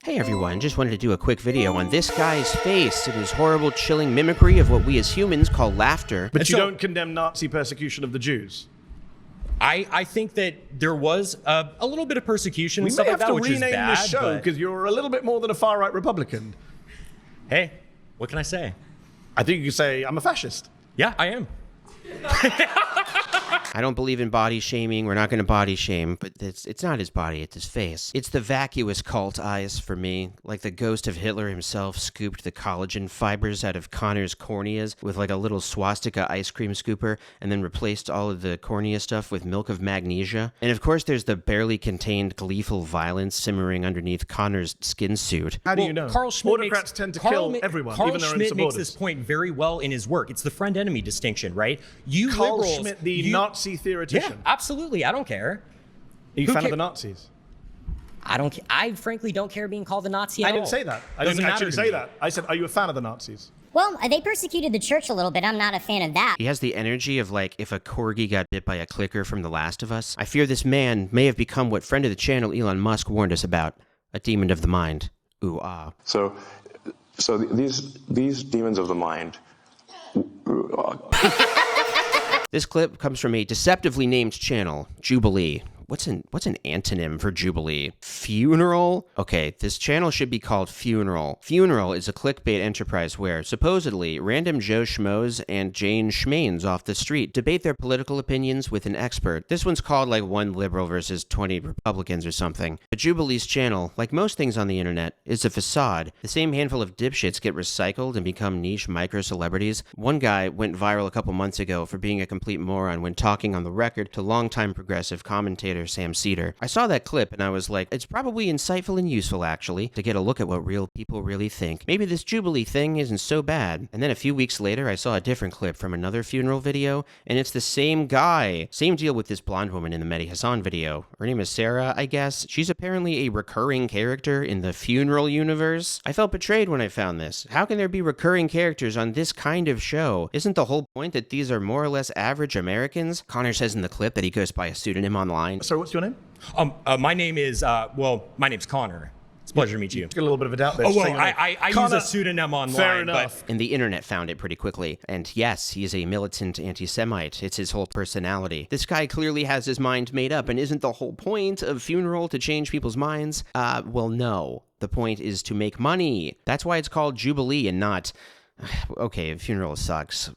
Hey everyone, just wanted to do a quick video on this guy's face and his horrible, chilling mimicry of what we as humans call laughter. But you don't condemn Nazi persecution of the Jews? I think that there was a little bit of persecution and stuff like that, which is bad. We may have to rename this show because you're a little bit more than a far-right Republican. Hey, what can I say? I think you could say, I'm a fascist. Yeah, I am. I don't believe in body shaming. We're not going to body shame, but it's not his body, it's his face. It's the vacuous cult eyes for me, like the ghost of Hitler himself scooped the collagen fibers out of Connor's corneas with like a little swastika ice cream scooper and then replaced all of the cornea stuff with milk of magnesia. And of course there's the barely contained gleeful violence simmering underneath Connor's skin suit. How do you know? Autocrats tend to kill everyone, even their own supporters. Schmidt makes this point very well in his work. It's the friend-enemy distinction, right? Carl liberals, Schmitt, the Nazi theoretician. Yeah, absolutely. I don't care. Are you a fan of the Nazis? I frankly don't care being called a Nazi at all. I didn't say that. I didn't actually say that. I said, are you a fan of the Nazis? Well, they persecuted the church a little bit. I'm not a fan of that. He has the energy of like if a corgi got bit by a clicker from The Last of Us. I fear this man may have become what friend of the channel Elon Musk warned us about, a demon of the mind. Ooh, ah. So these demons of the mind. This clip comes from a deceptively named channel, Jubilee. What's an antonym for Jubilee? Funeral? Okay, this channel should be called Funeral. Funeral is a clickbait enterprise where, supposedly, random Joe Schmoes and Jane Schmaines off the street debate their political opinions with an expert. This one's called like one liberal versus 20 Republicans or something. But Jubilee's channel, like most things on the internet, is a facade. The same handful of dipshits get recycled and become niche micro-celebrities. One guy went viral a couple months ago for being a complete moron when talking on the record to longtime progressive commentator Sam Cedar. I saw that clip and I was like, it's probably insightful and useful actually, to get a look at what real people really think. Maybe this Jubilee thing isn't so bad. And then a few weeks later, I saw a different clip from another funeral video, and it's the same guy. Same deal with this blonde woman in the Mehdi Hassan video. Her name is Sarah, I guess. She's apparently a recurring character in the funeral universe. I felt betrayed when I found this. How can there be recurring characters on this kind of show? Isn't the whole point that these are more or less average Americans? Connor says in the clip that he goes by a pseudonym online. So what's your name? My name is, my name's Connor. It's a pleasure to meet you. Got a little bit of a doubt there. Oh, well, I use a pseudonym online. Fair enough. And the internet found it pretty quickly. And yes, he is a militant anti-Semite. It's his whole personality. This guy clearly has his mind made up, and isn't the whole point of Funeral to change people's minds? Well, no. The point is to make money. That's why it's called Jubilee and not... Okay, Funeral sucks.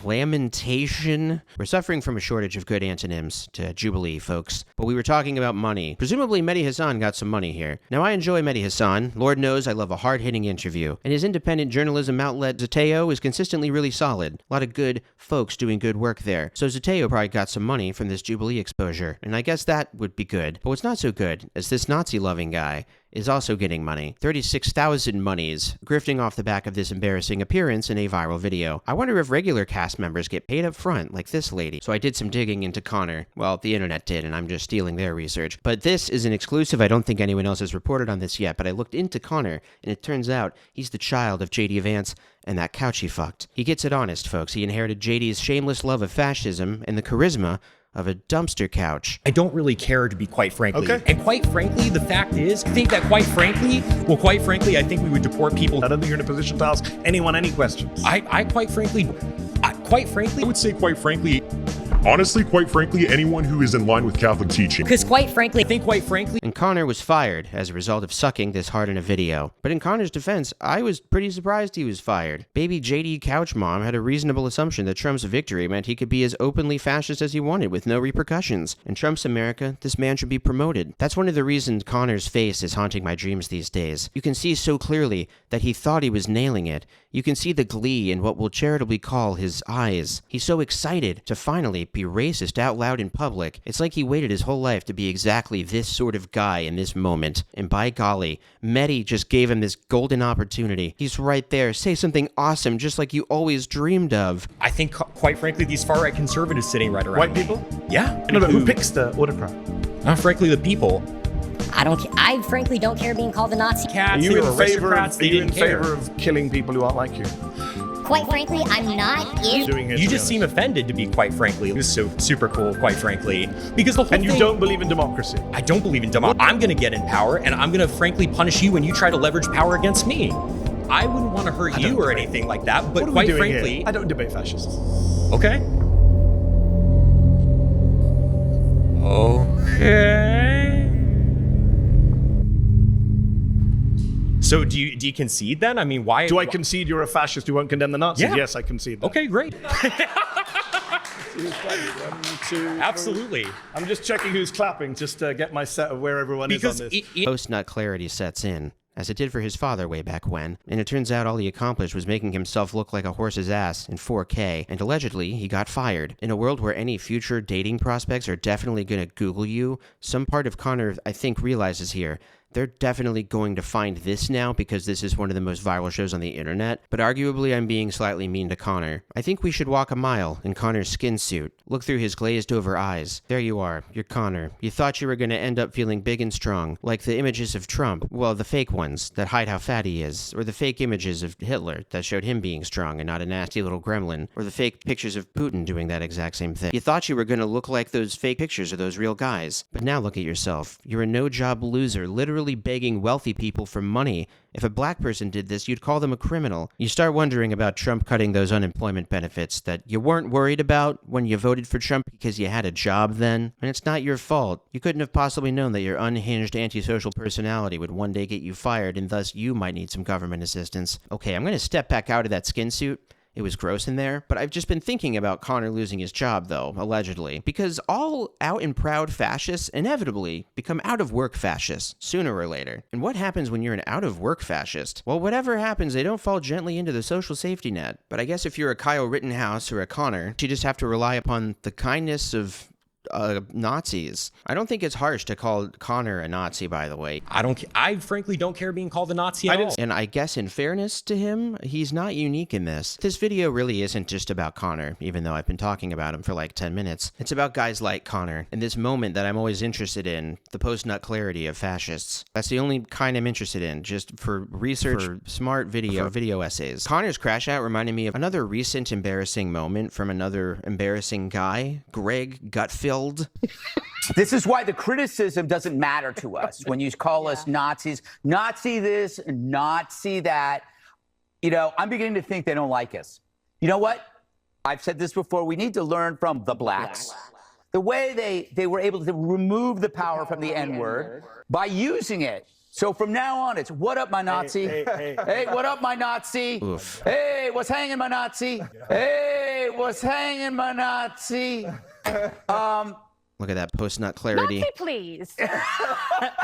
Lamentation? We're suffering from a shortage of good antonyms to Jubilee, folks. But we were talking about money. Presumably Mehdi Hassan got some money here. Now, I enjoy Mehdi Hassan. Lord knows I love a hard-hitting interview. And his independent journalism outlet, Zateo, is consistently really solid. A lot of good folks doing good work there. So Zateo probably got some money from this Jubilee exposure. And I guess that would be good. But what's not so good is this Nazi-loving guy is also getting money. 36,000 monies, grifting off the back of this embarrassing appearance in a viral video. I wonder if regular cast members get paid up front, like this lady. So I did some digging into Connor. Well, the internet did, and I'm just stealing their research. But this is an exclusive. I don't think anyone else has reported on this yet, but I looked into Connor, and it turns out he's the child of J.D. Vance and that couch he fucked. He gets it honest, folks. He inherited J.D.'s shameless love of fascism and the charisma of a dumpster couch. I don't really care, to be quite frankly. Okay. And quite frankly, the fact is, I think that quite frankly, I think we would deport people. I don't think you're in a position to ask anyone any questions. I quite frankly, I would say quite frankly, honestly, quite frankly, anyone who is in line with Catholic teaching. Because quite frankly, And Connor was fired as a result of sucking this hard in a video. But in Connor's defense, I was pretty surprised he was fired. Baby JD Couch Mom had a reasonable assumption that Trump's victory meant he could be as openly fascist as he wanted with no repercussions. In Trump's America, this man should be promoted. That's one of the reasons Connor's face is haunting my dreams these days. You can see so clearly that he thought he was nailing it. You can see the glee in what we'll charitably call his eyes. He's so excited to finally be racist out loud in public. It's like he waited his whole life to be exactly this sort of guy in this moment. And by golly, Mehdi just gave him this golden opportunity. He's right there. Say something awesome, just like you always dreamed of. I think, quite frankly, these far-right conservatives sitting right around White me. people? Yeah. No, but who picks the autocrat? Frankly, the people. I frankly don't care being called a Nazi. Cats, Are you in favor aristocrats, they didn't care. of killing people who aren't like you? quite frankly, I'm not in. You just seem offended, to be quite frankly. It was so super cool, quite frankly, because the whole And you don't believe in democracy. I don't believe in democracy. I'm going to get in power, and I'm going to frankly punish you when you try to leverage power against me. I wouldn't want to hurt you or anything like that, but quite frankly... Here? I don't debate fascists. Okay. Okay. So do you concede then? I mean, why? Do I concede you're a fascist who won't condemn the Nazis? Yeah. Yes, I concede that. Okay, great. 1, 2, Absolutely. I'm just checking who's clapping, just to get my set of where everyone is on this. Post-nut clarity sets in, as it did for his father way back when, and it turns out all he accomplished was making himself look like a horse's ass in 4K, and allegedly, he got fired. In a world where any future dating prospects are definitely gonna Google you, some part of Connor, I think, realizes here, they're definitely going to find this now because this is one of the most viral shows on the internet, but arguably I'm being slightly mean to Connor. I think we should walk a mile in Connor's skin suit. Look through his glazed over eyes. There you are. You're Connor. You thought you were going to end up feeling big and strong, like the images of Trump. Well, the fake ones that hide how fat he is, or the fake images of Hitler that showed him being strong and not a nasty little gremlin, or the fake pictures of Putin doing that exact same thing. You thought you were going to look like those fake pictures of those real guys, but now look at yourself. You're a no-job loser, literally begging wealthy people for money. If a black person did this, you'd call them a criminal. You start wondering about Trump cutting those unemployment benefits that you weren't worried about when you voted for Trump because you had a job then. And it's not your fault. You couldn't have possibly known that your unhinged antisocial personality would one day get you fired, and thus you might need some government assistance. Okay, I'm going to step back out of that skin suit. It was gross in there, but I've just been thinking about Connor losing his job, though, allegedly, because all out and proud fascists inevitably become out-of-work fascists sooner or later. And what happens when you're an out-of-work fascist? Well, whatever happens, they don't fall gently into the social safety net. But I guess if you're a Kyle Rittenhouse or a Connor, you just have to rely upon the kindness of Nazis. I don't think it's harsh to call Connor a Nazi, by the way. I frankly don't care being called a Nazi at all. And I guess in fairness to him, he's not unique in this. This video really isn't just about Connor, even though I've been talking about him for like 10 minutes. It's about guys like Connor, and this moment that I'm always interested in, the post-nut clarity of fascists. That's the only kind I'm interested in, just for research, for smart video essays. Connor's crash out reminded me of another recent embarrassing moment from another embarrassing guy, Greg Gutfeld. This is why the criticism doesn't matter to us when you call us Nazis. Nazi this, Nazi that. You know, I'm beginning to think they don't like us. You know what? I've said this before. We need to learn from the blacks. The way they were able to remove the power from the N-word by using it. So from now on, it's what up, my Nazi? Hey, what up, my Nazi? Oof. Hey, what's hanging, my Nazi? Hey, what's hanging, my Nazi? Look at that post-nut clarity. Nazi, please.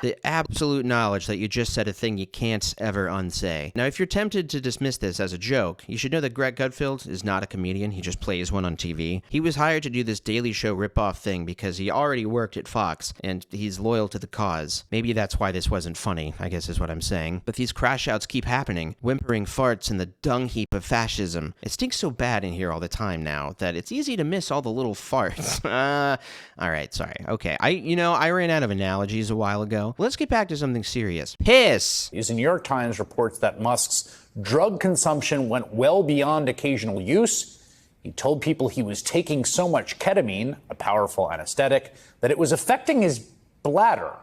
The absolute knowledge that you just said a thing you can't ever unsay. Now, if you're tempted to dismiss this as a joke, you should know that Greg Gutfeld is not a comedian. He just plays one on TV. He was hired to do this Daily Show ripoff thing because he already worked at Fox, and he's loyal to the cause. Maybe that's why this wasn't funny, I guess is what I'm saying. But these crash outs keep happening. Whimpering farts in the dung heap of fascism. It stinks so bad in here all the time now that it's easy to miss all the little farts. All right. Sorry. Okay. I ran out of analogies a while ago. Let's get back to something serious. Piss! The New York Times reports that Musk's drug consumption went well beyond occasional use. He told people he was taking so much ketamine, a powerful anesthetic, that it was affecting his bladder,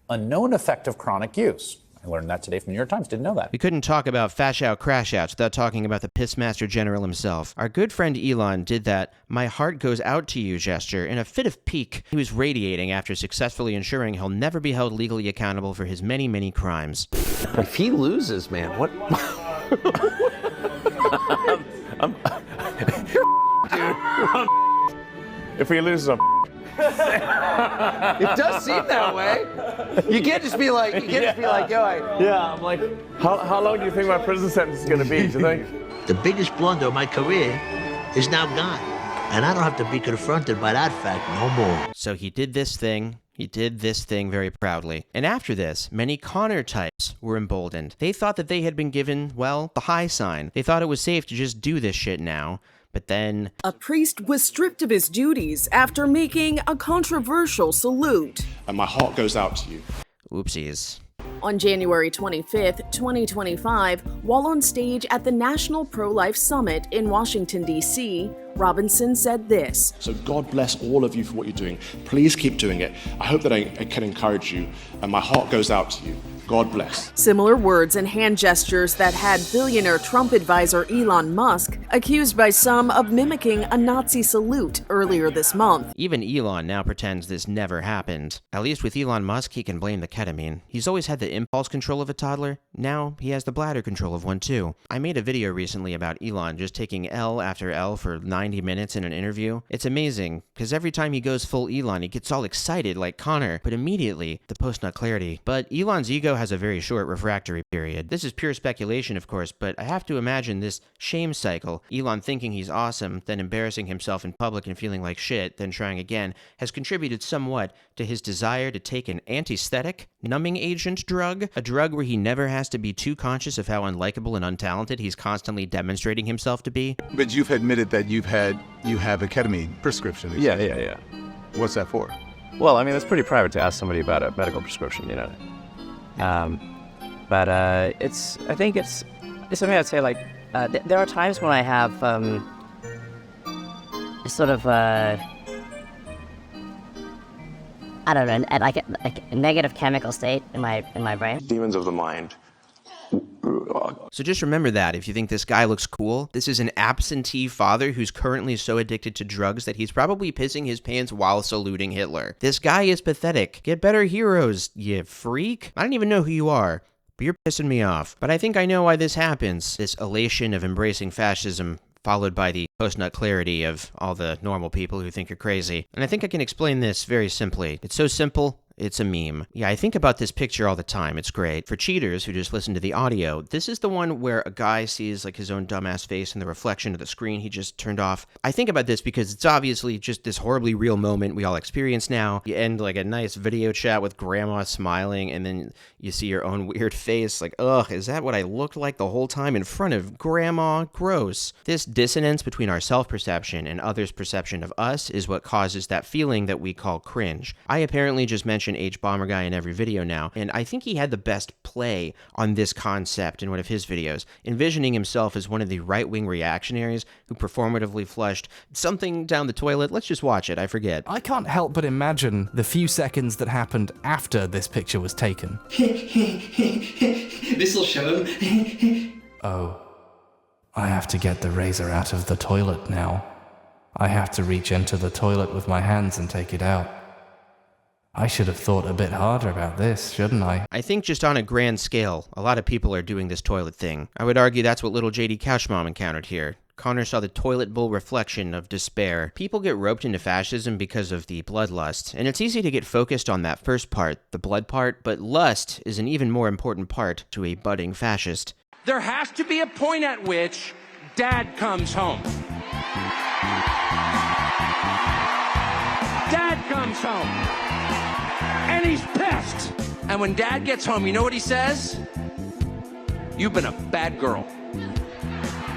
a known effect of chronic use. I learned that today from the New York Times. Didn't know that. We couldn't talk about fash out crash outs without talking about the pissmaster general himself. Our good friend Elon did that "my heart goes out to you" gesture in a fit of pique. He was radiating after successfully ensuring he'll never be held legally accountable for his many, many crimes. If he loses, man, what? Dude. If he loses, I'm it does seem that way. You can't just be like, yo, I'm like, how long do you think my prison sentence is going to be? Do you think? The biggest blunder of my career is now gone, and I don't have to be confronted by that fact no more. So he did this thing. He did this thing very proudly. And after this, many Connor types were emboldened. They thought that they had been given, well, the high sign. They thought it was safe to just do this shit now. But then... a priest was stripped of his duties after making a controversial salute. And my heart goes out to you. Oopsies. On January 25, 2025, while on stage at the National Pro-Life Summit in Washington, D.C., Robinson said this. So God bless all of you for what you're doing. Please keep doing it. I hope that I can encourage you, and my heart goes out to you. God bless. Similar words and hand gestures that had billionaire Trump advisor Elon Musk accused by some of mimicking a Nazi salute earlier this month. Even Elon now pretends this never happened. At least with Elon Musk, he can blame the ketamine. He's always had the impulse control of a toddler. Now he has the bladder control of one too. I made a video recently about Elon just taking L after L for 90 minutes in an interview. It's amazing, because every time he goes full Elon, he gets all excited like Connor, but immediately, the post-nut clarity. But Elon's ego has a very short refractory period. This is pure speculation, of course, but I have to imagine this shame cycle, Elon thinking he's awesome, then embarrassing himself in public and feeling like shit, then trying again, has contributed somewhat to his desire to take an anesthetic, numbing agent drug, a drug where he never has to be too conscious of how unlikable and untalented he's constantly demonstrating himself to be. But you've admitted that you have a ketamine prescription. Yeah. What's that for? Well, I mean, it's pretty private to ask somebody about a medical prescription, you know. But I think it's something I'd say, like, there are times when I have sort of I don't know, like a negative chemical state in my brain. Demons of the mind. So just remember that if you think this guy looks cool, this is an absentee father who's currently so addicted to drugs that he's probably pissing his pants while saluting Hitler. This guy is pathetic. Get better heroes, you freak. I don't even know who you are, but you're pissing me off. But I think I know why this happens. This elation of embracing fascism followed by the post-nut clarity of all the normal people who think you're crazy. And I think I can explain this very simply. It's so simple, it's a meme. Yeah, I think about this picture all the time. It's great. For cheaters who just listen to the audio, this is the one where a guy sees like his own dumbass face in the reflection of the screen he just turned off. I think about this because it's obviously just this horribly real moment we all experience now. You end like a nice video chat with grandma smiling, and then you see your own weird face like, ugh, is that what I looked like the whole time in front of grandma? Gross. This dissonance between our self-perception and others' perception of us is what causes that feeling that we call cringe. I apparently just mentioned H-Bomber Guy in every video now, and I think he had the best play on this concept in one of his videos, envisioning himself as one of the right-wing reactionaries who performatively flushed something down the toilet. Let's just watch it, I forget. I can't help but imagine the few seconds that happened after this picture was taken. This'll show him. Oh, I have to get the razor out of the toilet now. I have to reach into the toilet with my hands and take it out. I should have thought a bit harder about this, shouldn't I? I think just on a grand scale, a lot of people are doing this toilet thing. I would argue that's what little JD Couchmom encountered here. Connor saw the toilet bowl reflection of despair. People get roped into fascism because of the bloodlust, and it's easy to get focused on that first part, the blood part, but lust is an even more important part to a budding fascist. There has to be a point at which Dad comes home. Dad comes home. And he's pissed. And when Dad gets home, you know what he says? You've been a bad girl.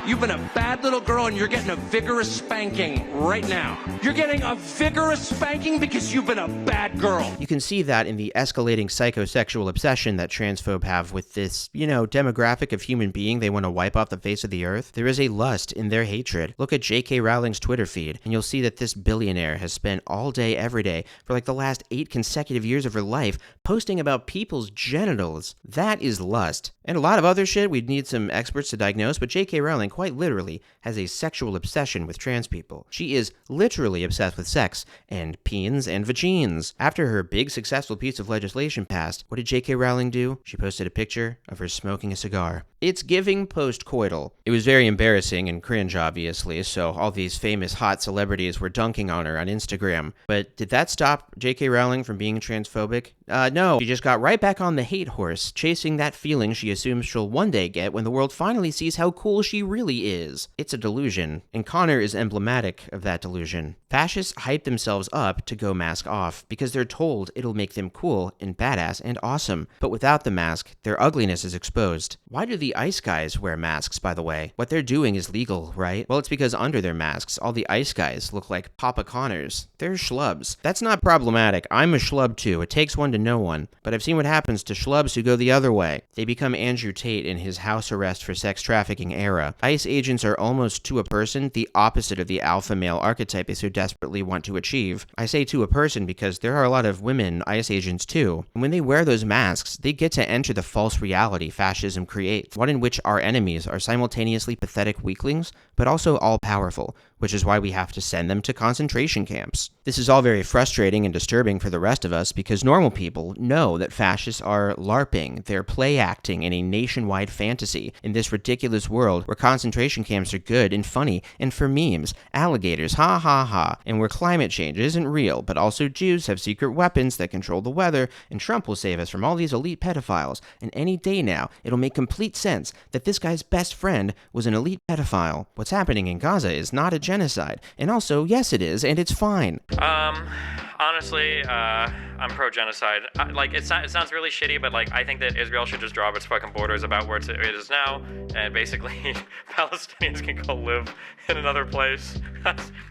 You've been a bad little girl, and you're getting a vigorous spanking right now. You're getting a vigorous spanking because you've been a bad girl. You can see that in the escalating psychosexual obsession that transphobe have with this, demographic of human being they want to wipe off the face of the earth. There is a lust in their hatred. Look at J.K. Rowling's Twitter feed, and you'll see that this billionaire has spent all day, every day, for like the last 8 consecutive years of her life, posting about people's genitals. That is lust. And a lot of other shit we'd need some experts to diagnose, but J.K. Rowling quite literally has a sexual obsession with trans people. She is literally obsessed with sex, and peens and vagines. After her big successful piece of legislation passed, what did J.K. Rowling do? She posted a picture of her smoking a cigar. It's giving post-coital. It was very embarrassing and cringe, obviously, so all these famous hot celebrities were dunking on her on Instagram. But did that stop J.K. Rowling from being transphobic? No. She just got right back on the hate horse, chasing that feeling she assumes she'll one day get when the world finally sees how cool she really really is. It's a delusion, and Connor is emblematic of that delusion. Fascists hype themselves up to go mask off because they're told it'll make them cool and badass and awesome. But without the mask, their ugliness is exposed. Why do the ice guys wear masks, by the way? What they're doing is legal, right? Well, it's because under their masks, all the ice guys look like Papa Connors. They're schlubs. That's not problematic. I'm a schlub too. It takes one to know one. But I've seen what happens to schlubs who go the other way. They become Andrew Tate in his house arrest for sex trafficking era. ICE agents are almost, to a person, the opposite of the alpha male archetype they so desperately want to achieve. I say to a person because there are a lot of women ICE agents too. And when they wear those masks, they get to enter the false reality fascism creates, one in which our enemies are simultaneously pathetic weaklings, but also all-powerful, which is why we have to send them to concentration camps. This is all very frustrating and disturbing for the rest of us because normal people know that fascists are LARPing, they're play acting in a nationwide fantasy in this ridiculous world where concentration camps are good and funny and for memes, alligators, ha ha ha, and where climate change isn't real, but also Jews have secret weapons that control the weather, and Trump will save us from all these elite pedophiles, and any day now, it'll make complete sense that this guy's best friend was an elite pedophile. What's happening in Gaza is not a genocide, and also, yes it is, and it's fine. Honestly, I'm pro-genocide. It sounds really shitty, but I think that Israel should just drop its fucking borders about where it is now, and basically Palestinians can go live in another place.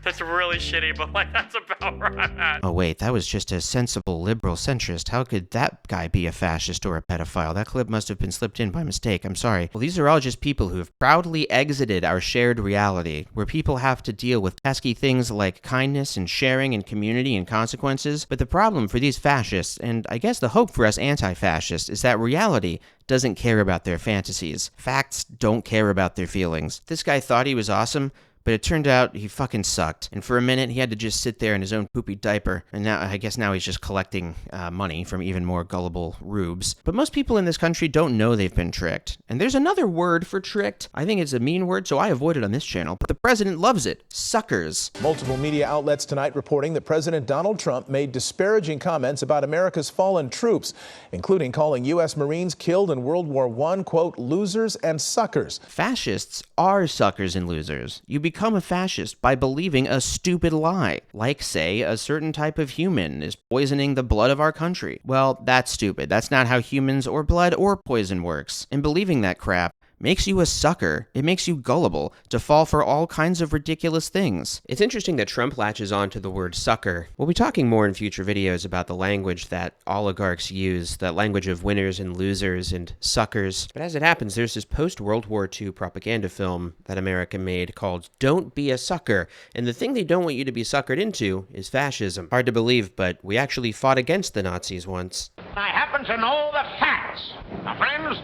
That's really shitty, but that's about where I'm at. Oh wait, that was just a sensible liberal centrist. How could that guy be a fascist or a pedophile? That clip must have been slipped in by mistake. I'm sorry. Well, these are all just people who have proudly exited our shared reality, where people have to deal with pesky things like kindness and sharing and community and consequences. But the problem for these fascists, and I guess the hope for us anti-fascists, is that reality doesn't care about their fantasies. Facts don't care about their feelings. This guy thought he was awesome, but it turned out he fucking sucked. And for a minute, he had to just sit there in his own poopy diaper. And now, I guess now he's just collecting money from even more gullible rubes. But most people in this country don't know they've been tricked. And there's another word for tricked. I think it's a mean word, so I avoid it on this channel. But the president loves it. Suckers. Multiple media outlets tonight reporting that President Donald Trump made disparaging comments about America's fallen troops, including calling U.S. Marines killed in World War I, quote, losers and suckers. Fascists are suckers and losers. You become a fascist by believing a stupid lie, like, say, a certain type of human is poisoning the blood of our country. Well, that's stupid. That's not how humans or blood or poison works. And believing that crap makes you a sucker. It makes you gullible to fall for all kinds of ridiculous things. It's interesting that Trump latches on to the word sucker. We'll be talking more in future videos about the language that oligarchs use, the language of winners and losers and suckers. But as it happens, there's this post-World War II propaganda film that America made called Don't Be a Sucker. And the thing they don't want you to be suckered into is fascism. Hard to believe, but we actually fought against the Nazis once. I happen to know the facts. Now, friends,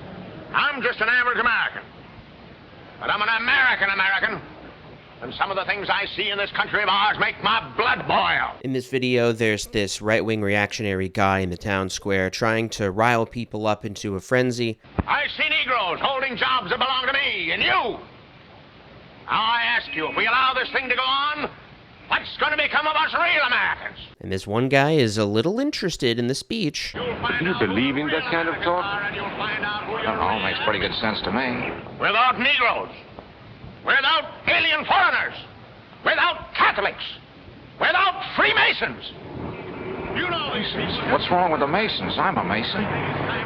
I'm just an average American, but I'm an American, and some of the things I see in this country of ours make my blood boil. In this video, there's this right-wing reactionary guy in the town square trying to rile people up into a frenzy. I see Negroes holding jobs that belong to me and you. Now I ask you, if we allow this thing to go on, what's going to become of us real Americans? And this one guy is a little interested in the speech. Do you believe in that kind of talk? That all makes pretty good sense to me. Without Negroes, without alien foreigners, without Catholics, without Freemasons. You know these people. What's wrong with the Masons? I'm a Mason.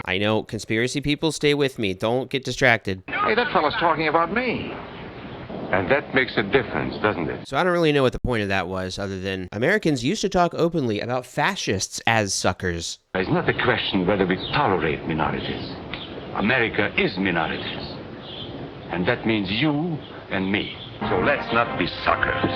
I know, conspiracy people, stay with me. Don't get distracted. Hey, that fella's talking about me. And that makes a difference, doesn't it? So I don't really know what the point of that was, other than Americans used to talk openly about fascists as suckers. It's not a question whether we tolerate minorities. America is minorities. And that means you and me. So let's not be suckers.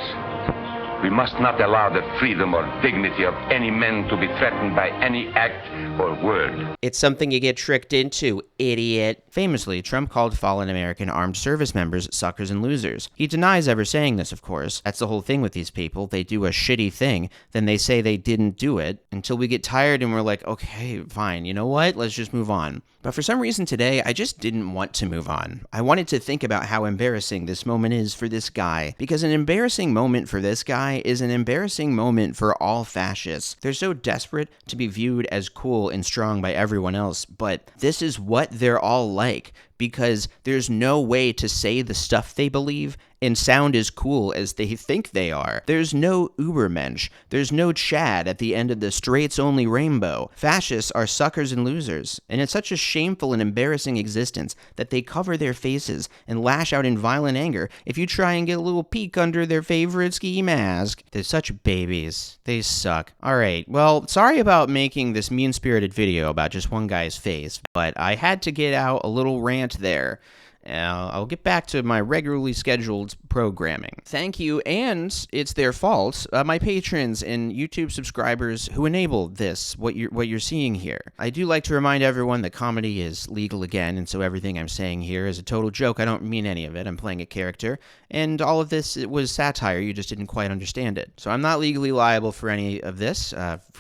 We must not allow the freedom or dignity of any man to be threatened by any act or word. It's something you get tricked into, idiot. Famously, Trump called fallen American armed service members suckers and losers. He denies ever saying this, of course. That's the whole thing with these people. They do a shitty thing, then they say they didn't do it, until we get tired and we're like, okay, fine, you know what? Let's just move on. But for some reason today, I just didn't want to move on. I wanted to think about how embarrassing this moment is for this guy. Because an embarrassing moment for this guy is an embarrassing moment for all fascists. They're so desperate to be viewed as cool and strong by everyone else, but this is what they're all like. because there's no way to say the stuff they believe and sound as cool as they think they are. There's no Ubermensch. There's no Chad at the end of the straights-only rainbow. Fascists are suckers and losers, and it's such a shameful and embarrassing existence that they cover their faces and lash out in violent anger if you try and get a little peek under their favorite ski mask. They're such babies. They suck. Alright, well, sorry about making this mean-spirited video about just one guy's face, but I had to get out a little rant there. I'll get back to my regularly scheduled programming. Thank you, and it's their fault, my patrons and YouTube subscribers who enable this, what you're seeing here. I do like to remind everyone that comedy is legal again, and so everything I'm saying here is a total joke. I don't mean any of it. I'm playing a character, and all of this it was satire. You just didn't quite understand it. So I'm not legally liable for any of this.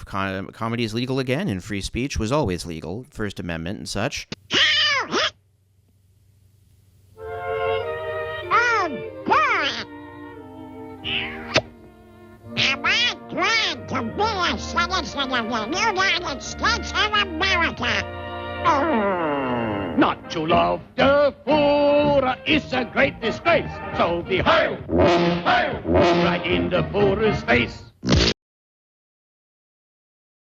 Comedy is legal again, and free speech was always legal, First Amendment and such. Am I glad to be a citizen of the United States of America? Not to love the poor is a great disgrace. So be hail, hail, right in the poorest face.